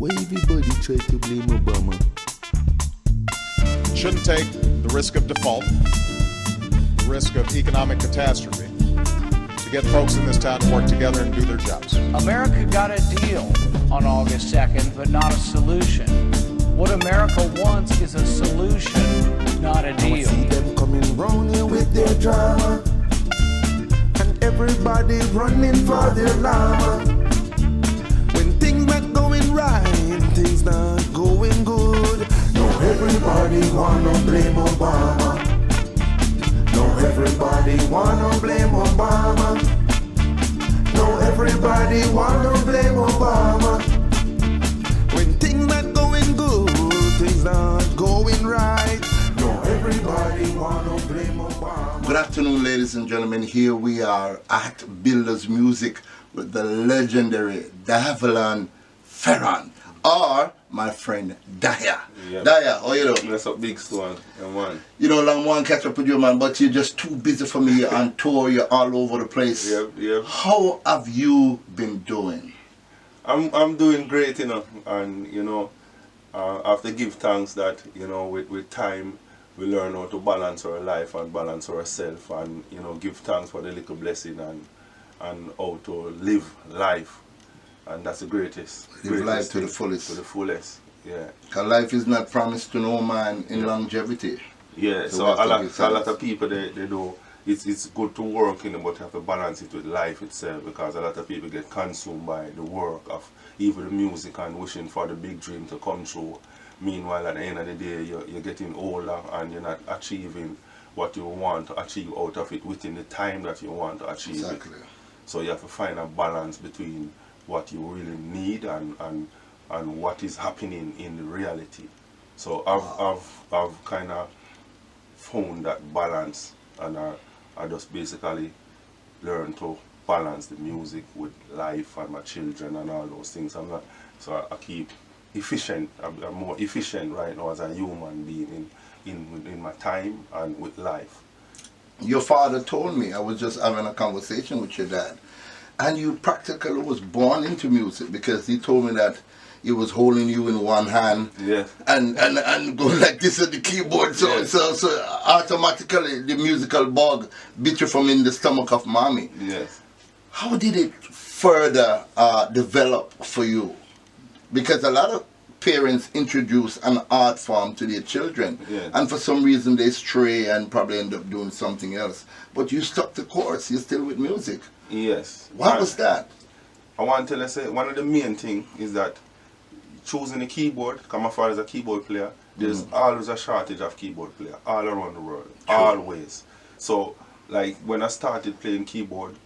Why everybody try to blame Obama? Shouldn't take the risk of default, the risk of economic catastrophe, to get folks in this town to work together and do their jobs. America got a deal on August 2nd, but not a solution. What America wants is a solution, not a deal. I see them coming round here with their drama, and everybody running for their llama. When things not going right, things not going good. No, everybody wanna blame Obama. No, everybody wanna blame Obama. No, everybody wanna blame Obama. When things not going good, things not going right. No, everybody wanna blame Obama. Good afternoon, ladies and gentlemen. Here we are at Builders Music with the legendary Diavallan Fearon, or my friend Daya. Yep. Daya, how you doing? That's a big stone, and one. You know, long one catch up with you, man, but you're just too busy for me. You're on tour, you're all over the place. Yep. How have you been doing? I'm doing great, you know, and you know, I have to give thanks that, you know, with time we learn how to balance our life and balance ourselves, and you know, give thanks for the little blessing and how to live life, and that's the greatest. Live life to the thing, fullest. To the fullest, yeah. Because life is not promised to no man in longevity. Yeah, so a lot of people, they do, it's good to work, you know, but you have to balance it with life itself, because a lot of people get consumed by the work of even the music and wishing for the big dream to come true. Meanwhile, at the end of the day, you're getting older and you're not achieving what you want to achieve out of it within the time that you want to achieve Exactly. it. So you have to find a balance between what you really need and what is happening in reality. So I've kind of found that balance, and I just basically learned to balance the music with life and my children and all those things. So I keep efficient. I'm more efficient right now as a human being in my time and with life. Your father told me, I was just having a conversation with your dad, and you practically was born into music, because he told me that he was holding you in one hand, Yes. and going like this at the keyboard, so Yes. so automatically the musical bug beat you from in the stomach of mommy. Yes. How did it further develop for you? Because a lot of parents introduce an art form to their children, Yes. and for some reason they stray and probably end up doing something else. But you stuck the course, you're still with music. Yes. What was that? I want to say one of the main things is that choosing a keyboard, because my father is a keyboard player, there's always a shortage of keyboard players all around the world, always. So, like when I started playing keyboard,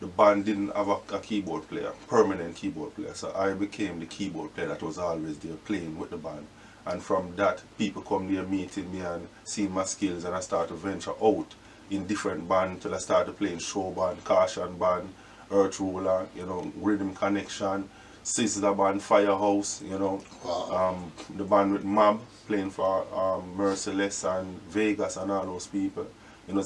the band didn't have a keyboard player, permanent keyboard player. So I became the keyboard player that was always there playing with the band. And from that, people come there meeting me and seeing my skills, and I start to venture out in different bands till I started playing show band, caution band, earth ruler, you know, rhythm connection, Sizzler band, Firehouse, you know. Wow. The band with Mab playing for Merciless and Vegas and all those people. You know,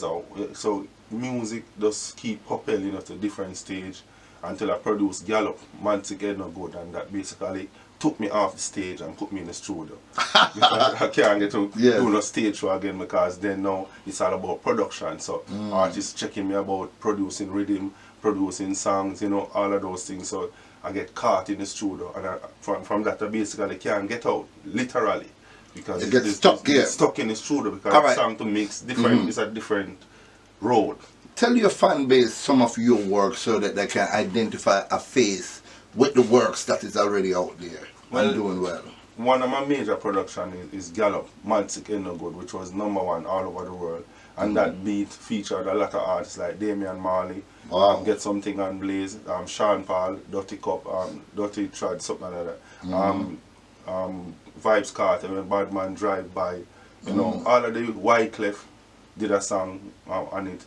so music just keep propelling, you know, to different stage until I produced Gallop, Man Together No Good, and that basically took me off the stage and put me in the studio. Because I can't get to do no stage show again, because then now it's all about production. So artists checking me about producing rhythm, producing songs, you know, all of those things. So I get caught in the studio, and from that I basically can't get out, literally. Because it's stuck in the studio, because the song to mix different, it's a different road. Tell your fan base some of your work so that they can identify a face with the works that is already out there and doing well. One of my major productions is Gallop, Man Together No Good, which was #1 all over the world. And that beat featured a lot of artists like Damian Marley, Get Something on Blaze, Sean Paul, Dirty Cup, Dirty Trad, something like that. Vibes Carter, when Bad Man Drive By, you know, all of the Wyclef did a song on it.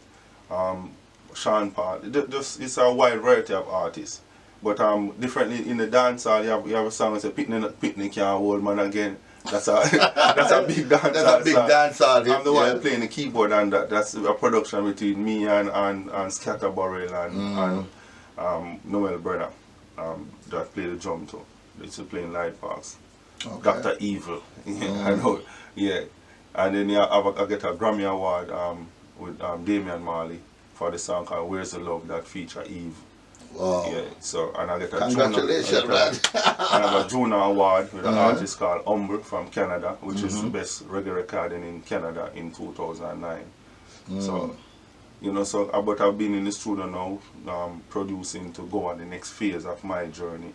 Sean Paul, it's a wide variety of artists. But differently in the dance hall, you have a song that says Picnic Can't Hold Man Again. That's a big dance hall. That's a big dance hall. I'm the one playing the keyboard, and that's a production between me and Scatterburrell and Noel Brenner that play the drum too. It's playing Light Parks. Okay. Dr. Evil. I know. Yeah. And then I get a Grammy Award with Damian Marley for the song called Where's the Love that feature Eve. Wow. Yeah, so, and I get a Congratulations, man. I have a Juno Award with an artist called Humble from Canada, which is the best reggae recording in Canada in 2009. So, you know, but I've been in the studio now, producing to go on the next phase of my journey.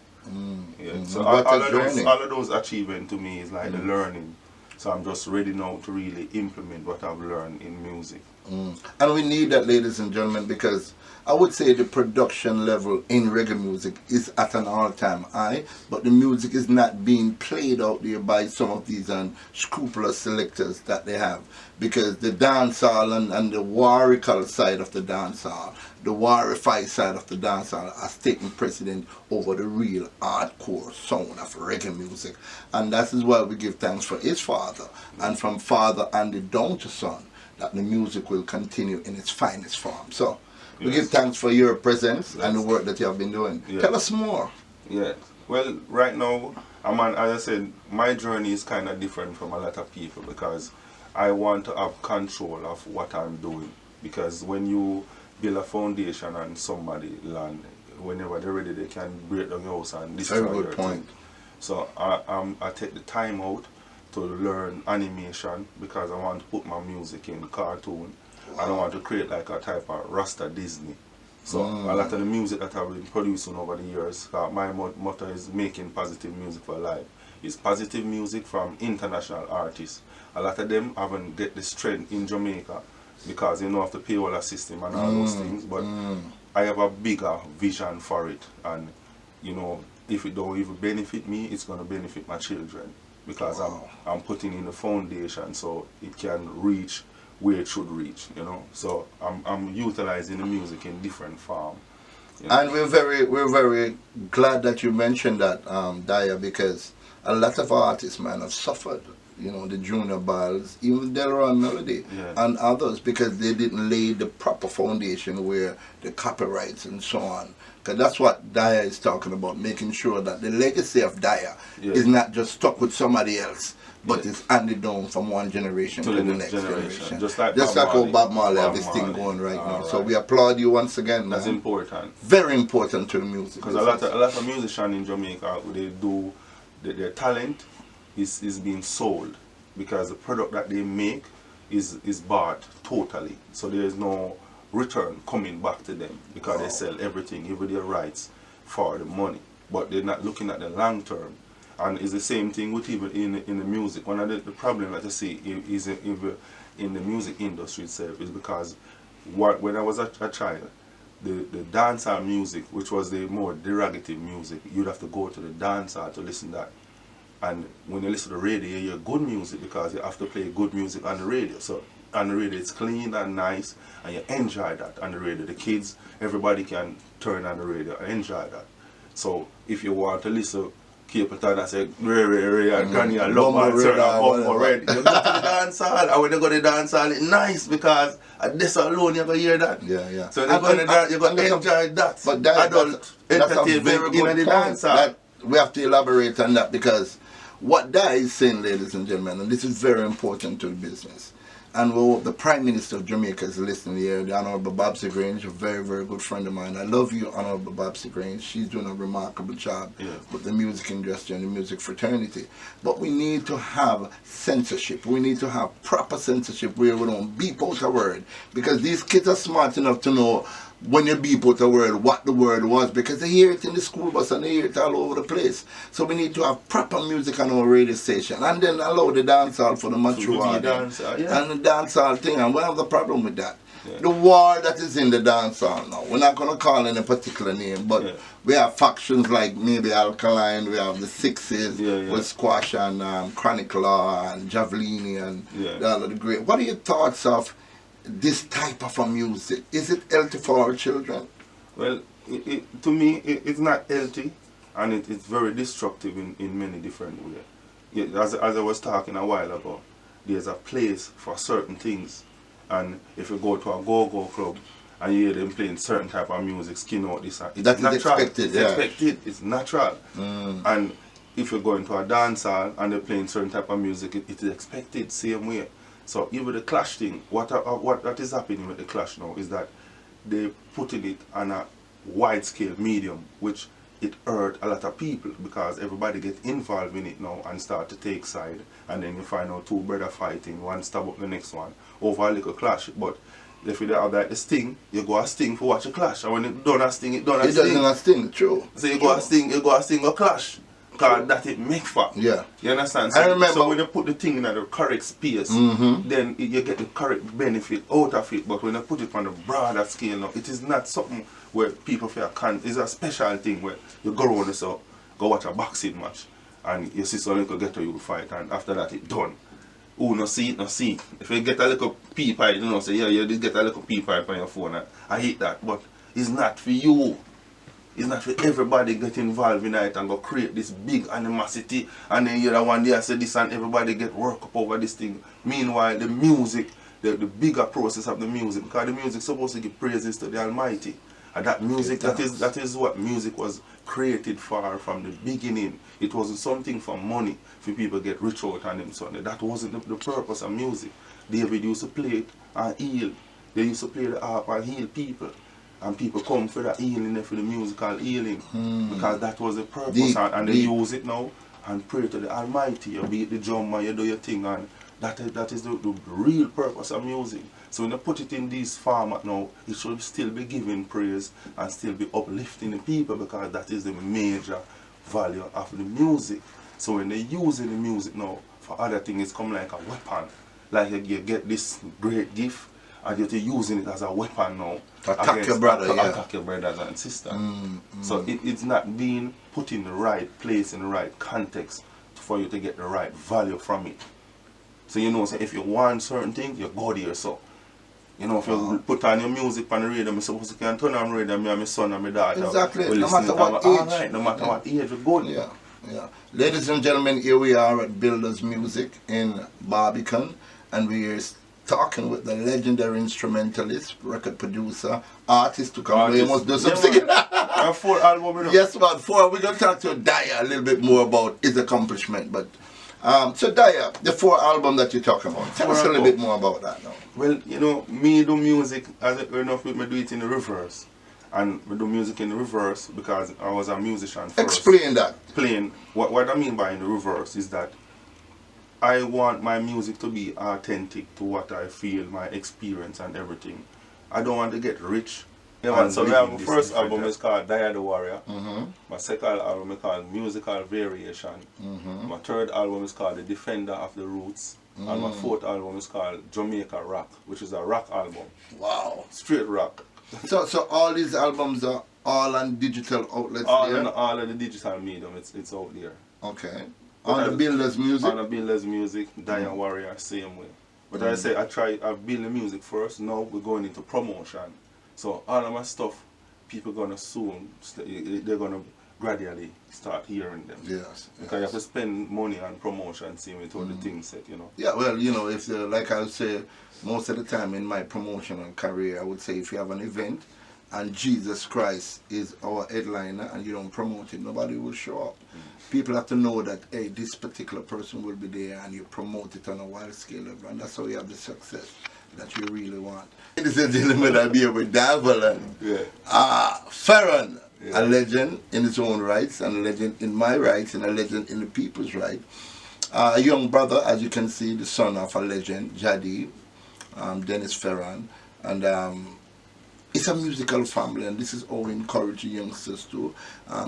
Yeah. So all of those achievements to me is like the learning. So I'm just ready now to really implement what I've learned in music. And we need that, ladies and gentlemen, because I would say the production level in reggae music is at an all-time high, but the music is not being played out there by some of these unscrupulous selectors that they have. Because the dancehall and the warrical side of the dancehall, the warrified side of the dancehall has taken precedent over the real hardcore sound of reggae music. And that is why we give thanks for his father, and from father and the down to son, that the music will continue in its finest form. So we give thanks for your presence and the work that you have been doing. Tell us more. Yeah. Well, right now, as I said, my journey is kind of different from a lot of people because I want to have control of what I'm doing. Because when you build a foundation on somebody's land, whenever they're ready, they can break down your house and destroy your thing. Very good point. So I take the time out to learn animation because I want to put my music in cartoon. I don't want to create like a type of Rasta Disney. So a lot of the music that I've been producing over the years, my motto is making positive music for life. It's positive music from international artists. A lot of them haven't get the strength in Jamaica because you know of the payola system and all those things. But I have a bigger vision for it, and you know, if it don't even benefit me, it's going to benefit my children because I'm putting in the foundation so it can reach where it should reach, you know. So I'm utilizing the music in different form. You know? And we're very glad that you mentioned that, Daya, because a lot of artists, man, have suffered. You know, the Junior Balls, even Delron Melody, and others, because they didn't lay the proper foundation where the copyrights and so on. Because that's what Daya is talking about, making sure that the legacy of Daya is not just stuck with somebody else, but it's handed down from one generation to the next generation. Just like how Bob Marley have this thing going right now. So we applaud you once again, man. That's important. Very important to the music. Because a lot of musicians in Jamaica, they do, their talent is being sold because the product that they make is bought totally. So there is no return coming back to them because they sell everything, even their rights, for the money. But they're not looking at the long term. And it's the same thing with even in the music. One of the problem that I see is in the music industry itself is because when I was a child, the dancehall music, which was the more derogative music, you'd have to go to the dancehall to listen to that. And when you listen to the radio, you hear good music because you have to play good music on the radio. So on the radio it's clean and nice and you enjoy that on the radio. The kids, everybody can turn on the radio and enjoy that. So if you want to listen Capleton that say Ray and Granny and love and turn on Bumbo Red, you go to the dance hall, and when you go to the dance hall it's nice because at this alone you're going to hear that. Yeah. So you're going to enjoy that. But that's a very good in the dance hall. We have to elaborate on that because what that is saying, ladies and gentlemen, and this is very important to the business, and the Prime Minister of Jamaica is listening here, the Honourable Babsy Grange, a very, very good friend of mine. I love you, Honourable Babsy Grange. She's doing a remarkable job with the music industry and the music fraternity. But we need to have censorship. We need to have proper censorship where we don't beep out a word. Because these kids are smart enough to know when you beep out a word, what the word was, because they hear it in the school bus and they hear it all over the place. So we need to have proper music on our radio station and then allow the dancehall for the mature audience and the dancehall thing, and we have the problem with that. The war that is in the dancehall now, we're not going to call any particular name, but we have factions like maybe Alkaline, we have the Sixes with Squash and Chronic Law and Javelini and all of the great. What are your thoughts of this type of a music? Is it healthy for our children? Well, to me, it's not healthy, and it's very destructive in many different ways. Yeah, as I was talking a while ago, there's a place for certain things, and if you go to a go-go club and you hear them playing certain type of music, skin out this, it's that natural. Is expected. It's expected. It's natural, and if you're going to a dance hall and they're playing certain type of music, it is expected same way. So even the clash thing, what that is happening with the clash now is that they putting it on a wide scale medium, which it hurt a lot of people because everybody get involved in it now and start to take side, and then you find out two brothers fighting, one stab up the next one over a little clash. But if you have like the sting, you go a sting for watch a clash, and when it done a sting, it done a sting. It doesn't a sting, true. So you go a sting, a clash. Because that it make for. Yeah. You understand? I remember. So when you put the thing in the correct space, then you get the correct benefit out of it. But when you put it on a broader scale now, it is not something where people feel it's a special thing where you go around and go watch a boxing match and you see some little ghetto you fight, and after that it done. Who no see it, no see it. If you get a little pee pipe, you know, say yeah, you did get a little pee pipe on your phone, I hate that, but it's not for you. It's not for everybody get involved in it and go create this big animosity, and then you're the one there say this and everybody get work up over this thing. Meanwhile, the music, the bigger process of the music, because the music is supposed to give praises to the Almighty. And that music, that is what music was created for from the beginning. It wasn't something for money, for people get rich out on them Sunday. That wasn't the purpose of music. David used to play it and heal. They used to play the harp and heal people. And people come for that healing, for the musical healing, because that was the purpose. And they use it now and pray to the Almighty. You beat the drum and you do your thing, and that is the real purpose of music. So when you put it in this format now, it should still be giving praise and still be uplifting the people, because that is the major value of the music. So when they're using the music now for other things, it's come like a weapon. Like you get this great gift, and you're using it as a weapon now to attack your brother, attack your brothers and sisters. So it's not being put in the right place, in the right context for you to get the right value from it. So you know, so if you want certain things, you go there. So you know, if you put on your music on the radio, I'm supposed to can turn on the radio, me and my son and my daughter. Exactly, no matter what age. Alright, no matter what age we go. Yeah, yeah. Ladies and gentlemen, here we are at Builders Music in Barbican, and we are talking with the legendary instrumentalist, record producer, artist to come. You must do something. Yeah, 4 albums. Yes, about 4. We're going to talk to Daya a little bit more about his accomplishment. But so Daya, the 4 albums that you're talking about, tell us a little bit more about that now. Well, you know, me do music, as it enough with me do it in the reverse. And we do music in the reverse because I was a musician first. Explain that. What I mean by in the reverse is that I want my music to be authentic to what I feel, my experience and everything. I don't want to get rich. Yeah, so my first album is called Dia the Warrior. My second album is called Musical Variation. My third album is called The Defender of the Roots. And my 4th album is called Jamaica Rock, which is a rock album. Wow. Straight rock. So all these albums are all on digital outlets there? All of the digital medium, it's out there. Okay. On the Builders Music? On the Builders Music, Dia Warrior, same way. But I say I build the music first, now we're going into promotion. So all of my stuff, people gonna soon, they're gonna gradually start hearing them. Yes. Because you have to spend money on promotion, same with all the things set, you know. Yeah, well, you know, if like I would say, most of the time in my promotional career, I would say if you have an event and Jesus Christ is our headliner and you don't promote it, nobody will show up. People have to know that, hey, this particular person will be there, and you promote it on a wide scale, and that's how you have the success that you really want. Ladies and gentlemen, I'm here with Diavallan Fearon, a legend in his own rights, and a legend in my rights, and a legend in the people's right. A young brother, as you can see, the son of a legend, Jadi, Dennis Fearon, and it's a musical family, and this is how we encourage youngsters to,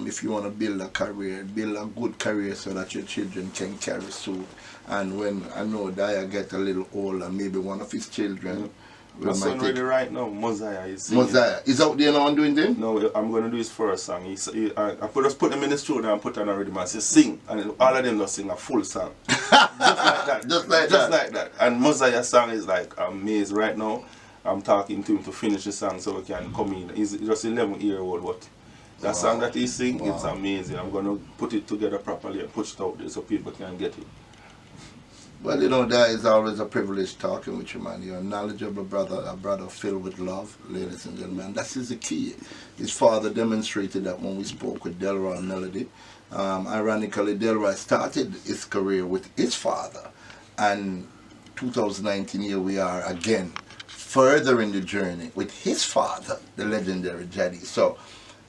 if you want to build a career, build a good career so that your children can carry suit. And when I know Daya get a little older, maybe one of his children my son ready right now, Mosiah is singing. Mosiah, is out there now and doing them? No, I'm going to do his first song. I just put him in the studio and put on a rhythm and say sing, and all of them just sing a full song. Just like that. Just like that. And Mosiah's song is like amazing right now. I'm talking to him to finish the song so we can come in. He's just 11-year-old, but that song that he's singing, it's amazing. I'm going to put it together properly and push it out there so people can get it. Well, you know, that is always a privilege talking with you, man. You're a knowledgeable brother, a brother filled with love, ladies and gentlemen. That is the key. His father demonstrated that when we spoke with Delroy Melody. Ironically, Delroy started his career with his father. And 2019, here we are again, further in the journey with his father, the legendary Jaddy. So,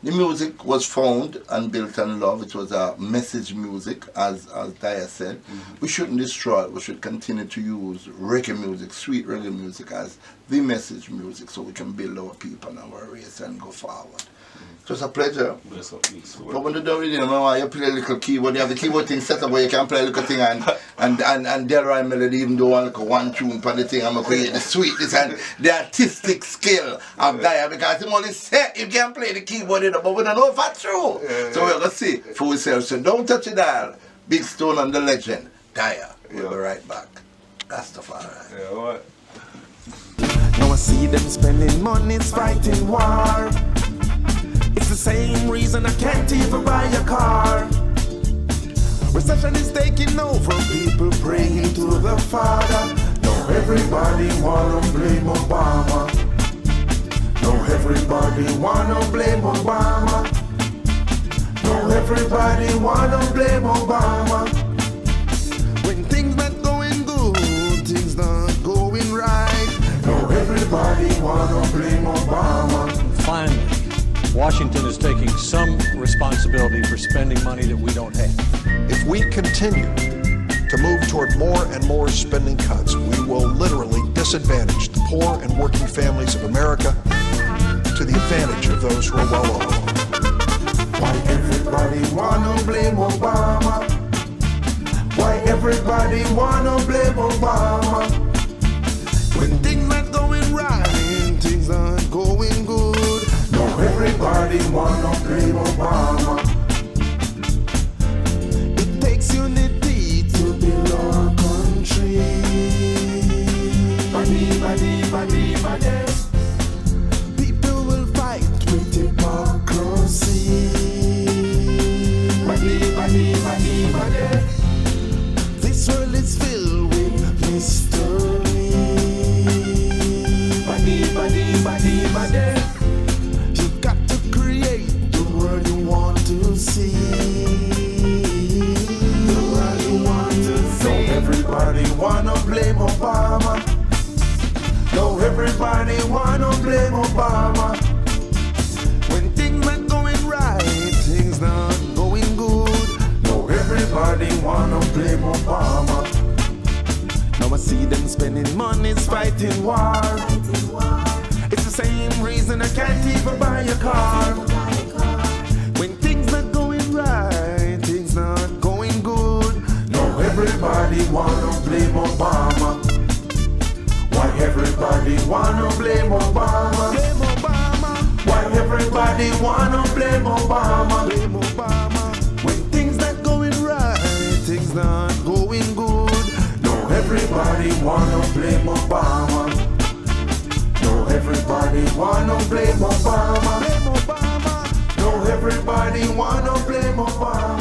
the music was found and built on love. It was a message music, as Dia said. We shouldn't destroy it. We should continue to use reggae music, sweet reggae music, as the message music, so we can build our people and our race and go forward. It was a pleasure. But when you don't really know, you play a little keyboard. You have the keyboard thing set up where you can play a little thing and Delroy Melody even do one tune for the thing. I'm going to create the sweetness and the artistic skill of Dia, because him only say you can play the keyboard, you know, but we don't know if that's true. So we're going to see for ourselves. So don't touch it all. Big Stone and the legend, Dia. We'll be right back. Rastafari. Yeah, what? Now I see them spending money fighting war. It's the same reason I can't even buy a car. Recession is taking over, people praying to the Father. Now everybody wanna blame Obama. Now everybody wanna blame Obama. Now everybody wanna blame Obama. When things not going good, things not going right. Now everybody wanna blame Obama. Finally, Washington is taking some responsibility for spending money that we don't have. If we continue to move toward more and more spending cuts, we will literally disadvantage the poor and working families of America to the advantage of those who are well off. Why everybody wanna blame Obama? Why everybody wanna blame Obama? When things not going right, things not going good. Now everybody wanna blame Obama. It takes unity to build our country. People will fight with hypocrisy. This world is filled with mystery. You got to create the world you want to see. The world you want to see. Don't everybody wanna blame Obama. No, everybody wanna blame Obama. When things not going right, things not going good. No, everybody wanna blame Obama. Now I see them spending money fighting war. It's the same reason I can't even buy a car. When things not going right, things not going good. No, everybody wanna blame Obama. Why everybody wanna blame Obama? Blame Obama. Why everybody wanna blame Obama? Blame Obama. When things not going right, things not going good. No, everybody wanna blame Obama. No, everybody wanna blame Obama. Blame Obama. No, everybody wanna blame Obama.